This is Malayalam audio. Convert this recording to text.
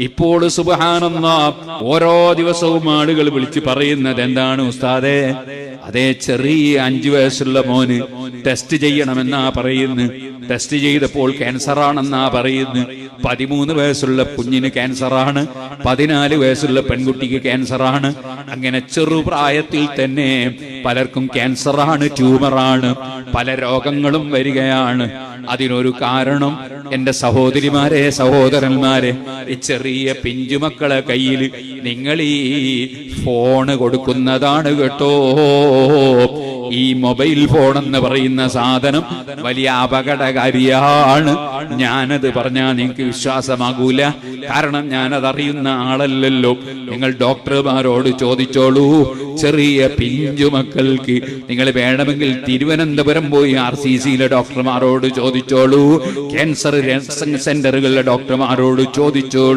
ഇപ്പോൾ സുബ്ഹാനല്ലാഹ് ഓരോ ദിവസവും ആളുകൾ വിളിച്ച് പറയുന്നത് എന്താണ് ഉസ്താദേ, അതേ ചെറിയ 5 വയസ്സുള്ള മോന് ടെസ്റ്റ് ചെയ്യണമെന്നാ പറയുന്നു. ടെസ്റ്റ് ചെയ്തപ്പോൾ ക്യാൻസറാണെന്നാ പറയുന്നു. 13 വയസ്സുള്ള കുഞ്ഞിന് ക്യാൻസറാണ്, 14 വയസ്സുള്ള പെൺകുട്ടിക്ക് ക്യാൻസറാണ്. അങ്ങനെ ചെറുപ്രായത്തിൽ തന്നെ പലർക്കും ക്യാൻസറാണ്, ട്യൂമറാണ്, പല രോഗങ്ങളും വരികയാണ്. അതിനൊരു കാരണം എന്റെ സഹോദരിമാരെ, സഹോദരന്മാരെ, ഈ ചെറിയ പിഞ്ചുമക്കളെ കയ്യിൽ നിങ്ങൾ ഈ ഫോണ് കൊടുക്കുന്നതാണ് കേട്ടോ. ഈ മൊബൈൽ ഫോൺ എന്ന് പറയുന്ന സാധനം വലിയ അപകടകാരിയാണ്. ഞാനത് പറഞ്ഞാൽ നിങ്ങൾക്ക് വിശ്വാസമാകൂല, കാരണം ഞാനതറിയുന്ന ആളല്ലല്ലോ. നിങ്ങൾ ഡോക്ടർമാരോട് ചോദിച്ചോളൂ. ചെറിയ പിഞ്ചുമക്കൾക്ക് നിങ്ങൾ വേണമെങ്കിൽ തിരുവനന്തപുരം പോയി RCCയിലെ ഡോക്ടർമാരോട് ചോദിച്ചോളൂ, ക്യാൻസർ സെന്ററുകളിലെ ഡോക്ടർമാരോട് ചോദിച്ചോളൂ.